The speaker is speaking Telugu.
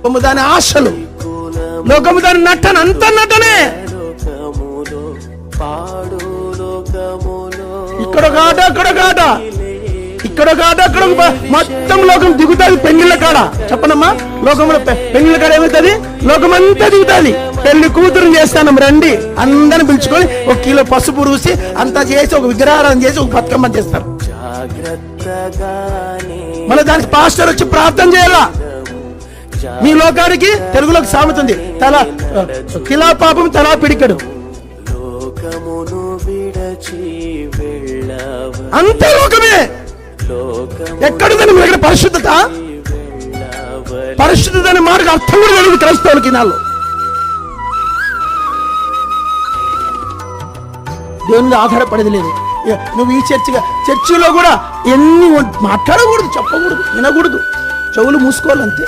లోకము దాని ఆశలు, లోకము దాని నటన, అంత నటనే. ఇక్కడొక ఆట, అక్కడొక ఆట, ఇక్కడొక ఆట, అక్కడ మొత్తం లోకం దిగుతుంది పెళ్లిళ్ళ కాడ. చెప్పనమ్మా, లోకంలో పెళ్లిళ్ళ కాడ ఏమవుతుంది? లోకం అంతా దిగుతుంది. పెళ్లి కూతురు చేస్తాను రండి, అందరిని పిలుచుకొని 1 కిలో పసుపు రూసి అంతా చేసి ఒక విగ్రహారాధన చేసి ఒక బతుకమ్మ చేస్తారు. మళ్ళీ దానికి పాస్టర్ వచ్చి ప్రార్థన చేయాలా. మీ లోకానికి తెలుగులోకి సామెత ఉంది, కిలా పాపం తలా పిడికడు. అంతే లోకమే. ఎక్కడుందని మీ దగ్గర పరిశుద్ధత? పరిశుద్ధత అనే మార్గం అర్థం కూడా తెలియదు క్రైస్తవులకి. నాలో దేవుని ఆధారపడేది లేదు. నువ్వు ఈ చర్చిలో కూడా ఎన్ని మాట్లాడకూడదు, చెప్పకూడదు, వినకూడదు, చెవులు మూసుకోవాలి అంతే.